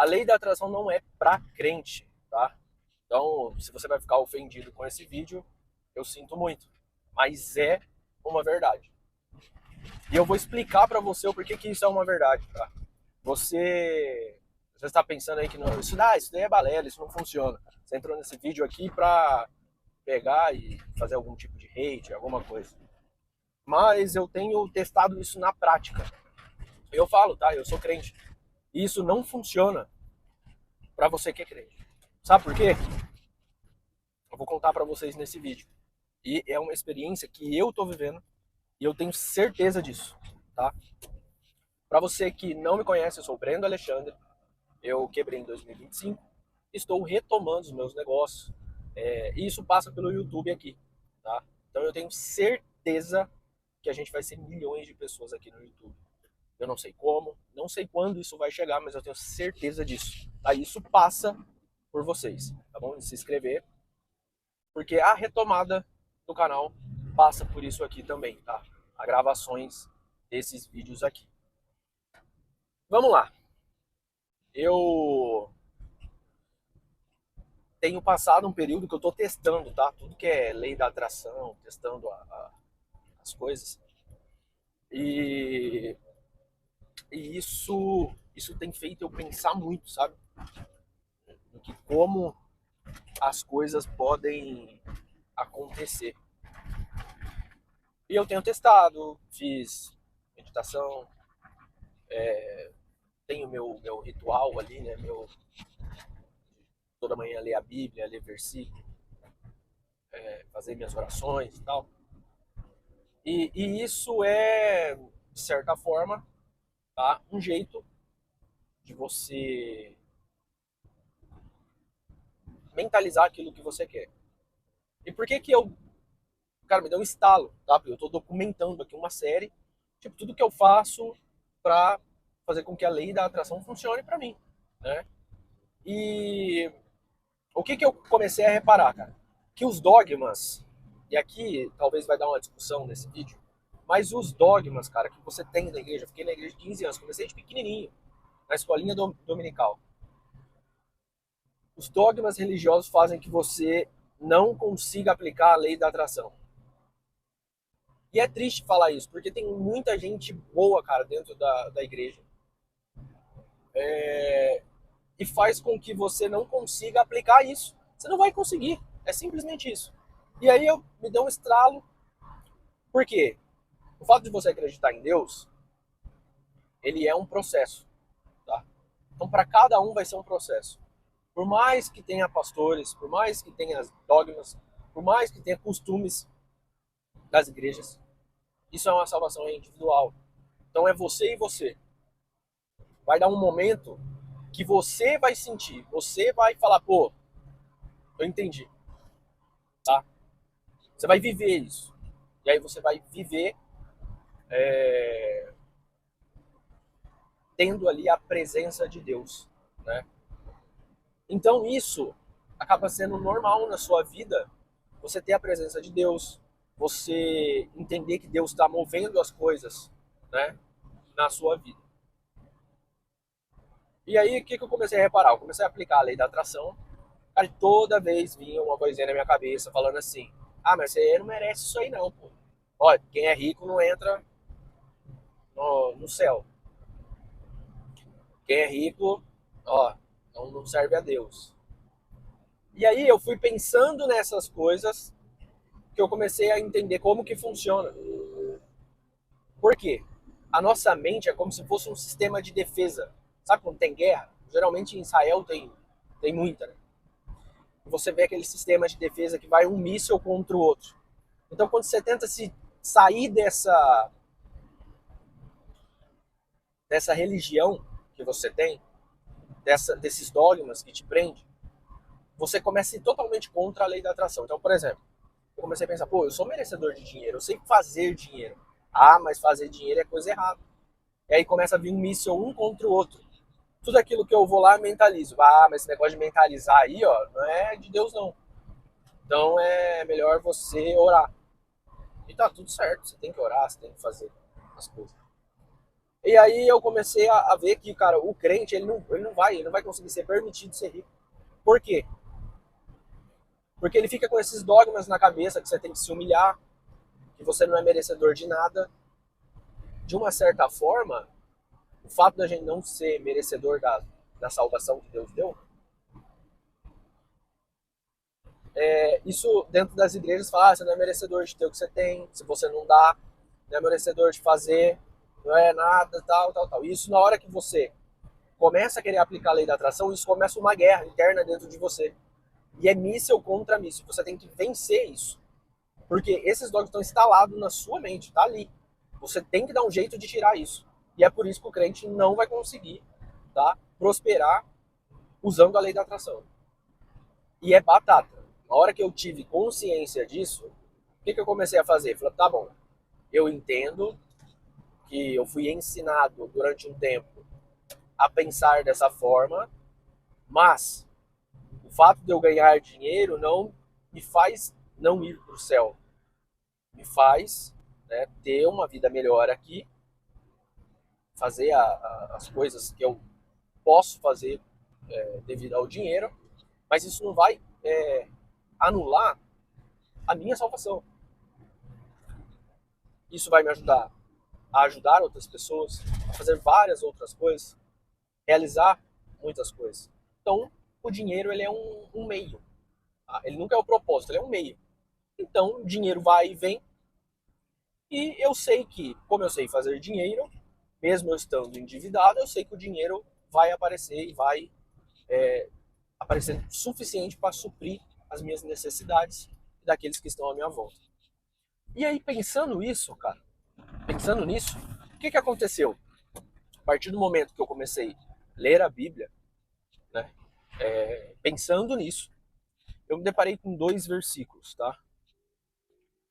A lei da atração não é pra crente, tá? Então, se você vai ficar ofendido com esse vídeo, eu sinto muito. Mas é uma verdade. E eu vou explicar pra você o porquê que isso é uma verdade, tá? Você está pensando aí que não, isso daí é balela, isso não funciona. Você entrou nesse vídeo aqui pra pegar e fazer algum tipo de hate, alguma coisa. Mas eu tenho testado isso na prática. Eu falo, tá? Eu sou crente. E isso não funciona pra você que é crente. Sabe por quê? Eu vou contar pra vocês nesse vídeo. E é uma experiência que eu tô vivendo e eu tenho certeza disso, tá? Pra você que não me conhece, eu sou o Brendo Alexandre. Eu quebrei em 2025. Estou retomando os meus negócios. E isso passa pelo YouTube aqui, tá? Então eu tenho certeza que a gente vai ser milhões de pessoas aqui no YouTube. Eu não sei como, não sei quando isso vai chegar, mas eu tenho certeza disso. Aí isso passa por vocês, tá bom? De se inscrever, porque a retomada do canal passa por isso aqui também, tá? As gravações desses vídeos aqui. Vamos lá. Eu tenho passado um período que eu tô testando, tá? Tudo que é lei da atração, testando as coisas. E, e isso tem feito eu pensar muito, sabe? No que como as coisas podem acontecer. E eu tenho testado, fiz meditação, tenho meu ritual ali, né? Toda manhã ler a Bíblia, ler versículo, fazer minhas orações e tal. E isso é, de certa forma, tá? Um jeito de você mentalizar aquilo que você quer. E por que que eu, cara, me deu um estalo, tá? Porque eu tô documentando aqui uma série, tipo, tudo que eu faço pra fazer com que a lei da atração funcione pra mim, né? E o que que eu comecei a reparar, cara? Que os dogmas, e aqui talvez vai dar uma discussão nesse vídeo, mas os dogmas, cara, que você tem na igreja, eu fiquei na igreja de 15 anos, comecei de pequenininho, na escolinha dominical. Os dogmas religiosos fazem que você não consiga aplicar a lei da atração. E é triste falar isso, porque tem muita gente boa, cara, dentro da igreja. E faz com que você não consiga aplicar isso. Você não vai conseguir. É simplesmente isso. E aí eu me dou um estralo. Por quê? O fato de você acreditar em Deus, ele é um processo. Tá? Então, para cada um vai ser um processo. Por mais que tenha pastores, por mais que tenha dogmas, por mais que tenha costumes das igrejas, isso é uma salvação individual. Então é você e você. Vai dar um momento que você vai sentir, você vai falar, pô, eu entendi, tá? Você vai viver isso. E aí você vai viver tendo ali a presença de Deus, né? Então isso acaba sendo normal na sua vida, você ter a presença de Deus, você entender que Deus está movendo as coisas, né, na sua vida. E aí o que eu comecei a reparar? Eu comecei a aplicar a lei da atração, aí toda vez vinha uma coisinha na minha cabeça falando assim, ah, mas você não merece isso aí não, pô. Olha, quem é rico não entra no céu. Quem é rico, ó, não serve a Deus. E aí eu fui pensando nessas coisas que eu comecei a entender como que funciona. Por quê? A nossa mente é como se fosse um sistema de defesa. Sabe quando tem guerra? Geralmente em Israel tem muita, né? Você vê aquele sistema de defesa que vai um míssil contra o outro. Então quando você tenta se sair dessa religião que você tem, desses dogmas que te prende, você começa a ir totalmente contra a lei da atração. Então, por exemplo, eu comecei a pensar, pô, eu sou merecedor de dinheiro, eu sei fazer dinheiro. Ah, mas fazer dinheiro é coisa errada. E aí começa a vir um míssil um contra o outro. Tudo aquilo que eu vou lá, mentalizo. Ah, mas esse negócio de mentalizar aí, ó, não é de Deus não. Então é melhor você orar. E tá tudo certo, você tem que orar, você tem que fazer as coisas. E aí eu comecei a ver que, cara, o crente, ele não vai conseguir ser permitido ser rico. Por quê? Porque ele fica com esses dogmas na cabeça que você tem que se humilhar, que você não é merecedor de nada. De uma certa forma, o fato da gente não ser merecedor da salvação que Deus deu, isso dentro das igrejas fala, você não é merecedor de ter o que você tem, se você não dá, não é merecedor de fazer, não é nada, tal, tal, tal. Isso na hora que você começa a querer aplicar a lei da atração, isso começa uma guerra interna dentro de você. E é míssil contra míssil. Você tem que vencer isso. Porque esses dogmas estão instalados na sua mente, tá ali. Você tem que dar um jeito de tirar isso. E é por isso que o crente não vai conseguir, tá, prosperar usando a lei da atração. E é batata. Na hora que eu tive consciência disso, o que eu comecei a fazer? Falei, tá bom, eu entendo que eu fui ensinado durante um tempo a pensar dessa forma, mas o fato de eu ganhar dinheiro não me faz não ir para o céu. Me faz, né, ter uma vida melhor aqui, fazer as coisas que eu posso fazer devido ao dinheiro, mas isso não vai anular a minha salvação. Isso vai me ajudar a ajudar outras pessoas, a fazer várias outras coisas, realizar muitas coisas. Então, o dinheiro ele é um meio. Tá? Ele nunca é o propósito, ele é um meio. Então, o dinheiro vai e vem. E eu sei que, como eu sei fazer dinheiro, mesmo eu estando endividado, eu sei que o dinheiro vai aparecer e vai aparecer suficiente para suprir as minhas necessidades e daqueles que estão à minha volta. E aí, pensando isso, cara, pensando nisso, o que aconteceu? A partir do momento que eu comecei a ler a Bíblia, né, pensando nisso, eu me deparei com dois versículos, tá?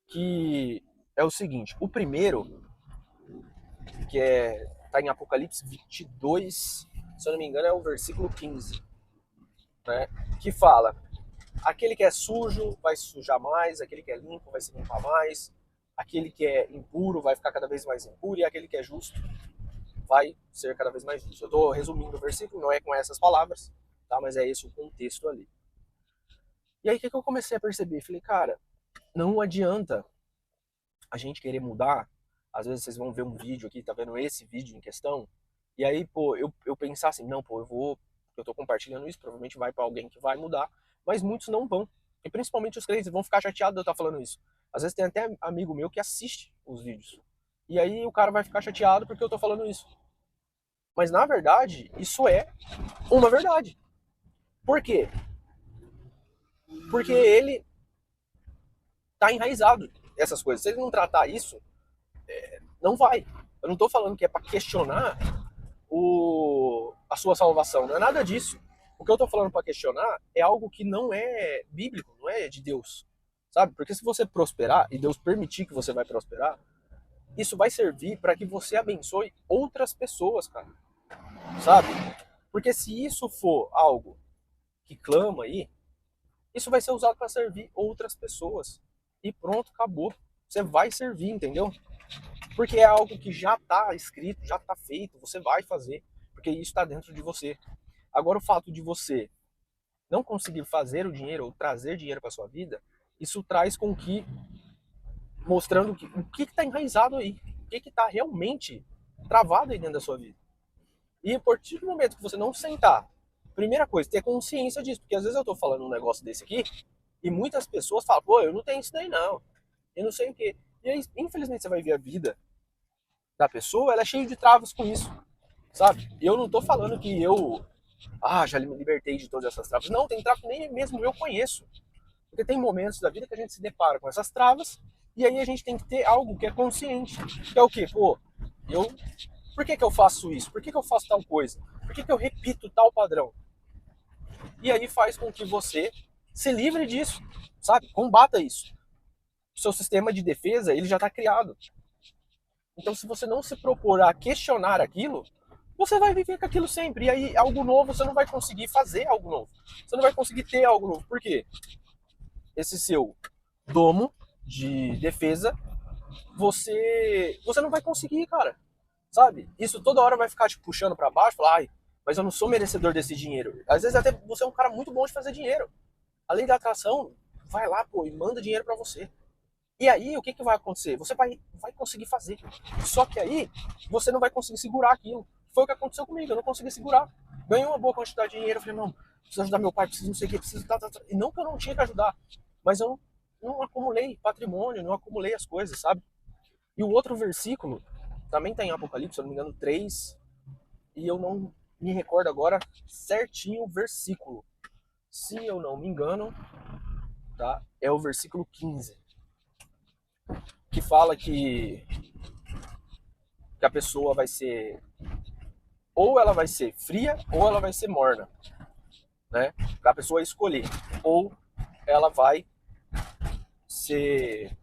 Que é o seguinte: o primeiro, que tá em Apocalipse 22, se eu não me engano, é o versículo 15, né? Que fala: aquele que é sujo vai se sujar mais, aquele que é limpo vai se limpar mais, aquele que é impuro vai ficar cada vez mais impuro, e aquele que é justo vai ser cada vez mais justo. Eu estou resumindo o versículo, não é com essas palavras, tá? Mas é esse o contexto ali. E aí o que eu comecei a perceber? Falei, cara, não adianta a gente querer mudar. Às vezes vocês vão ver um vídeo aqui, tá vendo esse vídeo em questão, e aí, pô, eu pensar assim, não, pô, eu tô compartilhando isso, provavelmente vai para alguém que vai mudar, mas muitos não vão. E principalmente os crentes vão ficar chateados de eu estar falando isso. Às vezes tem até amigo meu que assiste os vídeos. E aí o cara vai ficar chateado porque eu tô falando isso. Mas na verdade, isso é uma verdade. Por quê? Porque ele tá enraizado essas coisas. Se ele não tratar isso, não vai. Eu não tô falando que é para questionar a sua salvação, não é nada disso. O que eu tô falando para questionar é algo que não é bíblico, não é de Deus, sabe? Porque se você prosperar e Deus permitir que você vai prosperar, isso vai servir para que você abençoe outras pessoas, cara, sabe? Porque se isso for algo que clama aí, isso vai ser usado para servir outras pessoas. E pronto, acabou. Você vai servir, entendeu? Porque é algo que já está escrito, já está feito, você vai fazer, porque isso está dentro de você. Agora, o fato de você não conseguir fazer o dinheiro ou trazer dinheiro para sua vida, isso traz com que, mostrando o que está enraizado aí, o que está realmente travado aí dentro da sua vida. E a partir do momento que você não sentar, primeira coisa, ter consciência disso, porque às vezes eu estou falando um negócio desse aqui, e muitas pessoas falam, pô, eu não tenho isso daí não, eu não sei o quê. E aí, infelizmente, você vai ver a vida da pessoa, ela é cheia de travas com isso, sabe? Eu não tô falando que eu já me libertei de todas essas travas. Não, tem travas que nem mesmo eu conheço. Porque tem momentos da vida que a gente se depara com essas travas e aí a gente tem que ter algo que é consciente. Que é o quê? Pô, eu... por que eu faço isso? Por que eu faço tal coisa? Por que eu repito tal padrão? E aí faz com que você se livre disso, sabe? Combata isso. O seu sistema de defesa, ele já está criado. Então, se você não se propor a questionar aquilo, você vai viver com aquilo sempre. E aí, algo novo, você não vai conseguir fazer algo novo. Você não vai conseguir ter algo novo. Por quê? Esse seu domo de defesa, você não vai conseguir, cara. sabe? Isso toda hora vai ficar te puxando para baixo, falar, ai, mas eu não sou merecedor desse dinheiro. Às vezes até você é um cara muito bom de fazer dinheiro. A lei da atração vai lá, pô, e manda dinheiro para você. E aí, o que, que vai acontecer? Você vai conseguir fazer. Só que aí, você não vai conseguir segurar aquilo. Foi o que aconteceu comigo, eu não consegui segurar. Ganhei uma boa quantidade de dinheiro, eu falei, não, preciso ajudar meu pai, preciso não sei o que, preciso... E não que eu não tinha que ajudar, mas eu não acumulei patrimônio, não acumulei as coisas, sabe? E o outro versículo, também está em Apocalipse, se eu não me engano, 3, e eu não me recordo agora certinho o versículo. Se eu não me engano, tá? É o versículo 15, que fala que a pessoa vai ser, ou ela vai ser fria ou ela vai ser morna, né? Para a pessoa escolher, ou ela vai ser,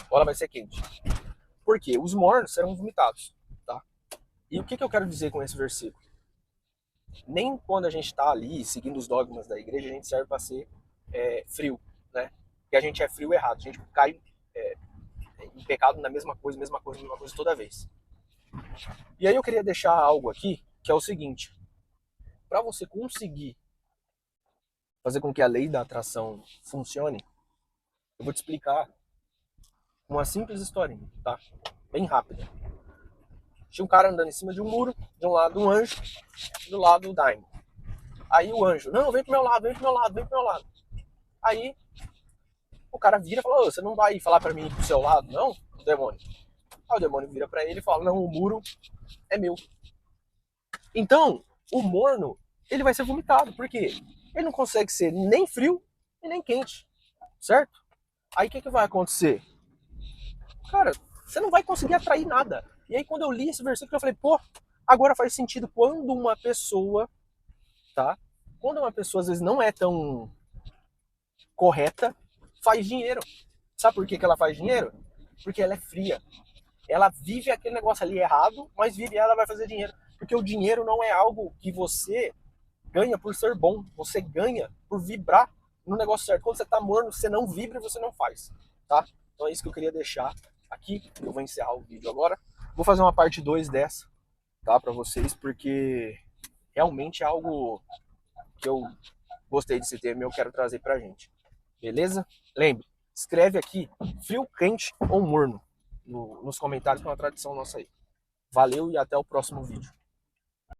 ou ela vai ser quente. Por quê? Os mornos serão vomitados, tá? E o que, que eu quero dizer com esse versículo? Nem quando a gente está ali seguindo os dogmas da igreja a gente serve para ser frio, né? Porque a gente é frio errado, a gente cai em pecado na mesma coisa toda vez. E aí eu queria deixar algo aqui, que é o seguinte: para você conseguir fazer com que a lei da atração funcione, eu vou te explicar uma simples historinha, tá? Bem rápida. Tinha um cara andando em cima de um muro, de um lado um anjo, do lado o daimon. Aí o anjo, não, vem pro meu lado, vem pro meu lado, vem pro meu lado. Aí o cara vira e fala, você não vai falar pra mim ir pro seu lado, não? O demônio. Aí o demônio vira pra ele e fala, não, o muro é meu. Então, o morno, ele vai ser vomitado. Por quê? Ele não consegue ser nem frio e nem quente, certo? Aí o que, que vai acontecer? Cara, você não vai conseguir atrair nada. E aí quando eu li esse versículo, eu falei, pô, agora faz sentido quando uma pessoa, tá? Quando uma pessoa às vezes não é tão correta, faz dinheiro. Sabe por que, que ela faz dinheiro? Porque ela é fria. Ela vive aquele negócio ali errado, mas vive ela vai fazer dinheiro. Porque o dinheiro não é algo que você ganha por ser bom. Você ganha por vibrar no negócio certo. Quando você tá morno, você não vibra e você não faz, tá? Então é isso que eu queria deixar aqui. Eu vou encerrar o vídeo agora. Vou fazer uma parte 2 dessa, tá? Pra vocês, porque realmente é algo que eu gostei desse tema e eu quero trazer pra gente. Beleza? Lembre, escreve aqui frio, quente ou morno nos comentários, que é uma tradição nossa aí. Valeu e até o próximo vídeo.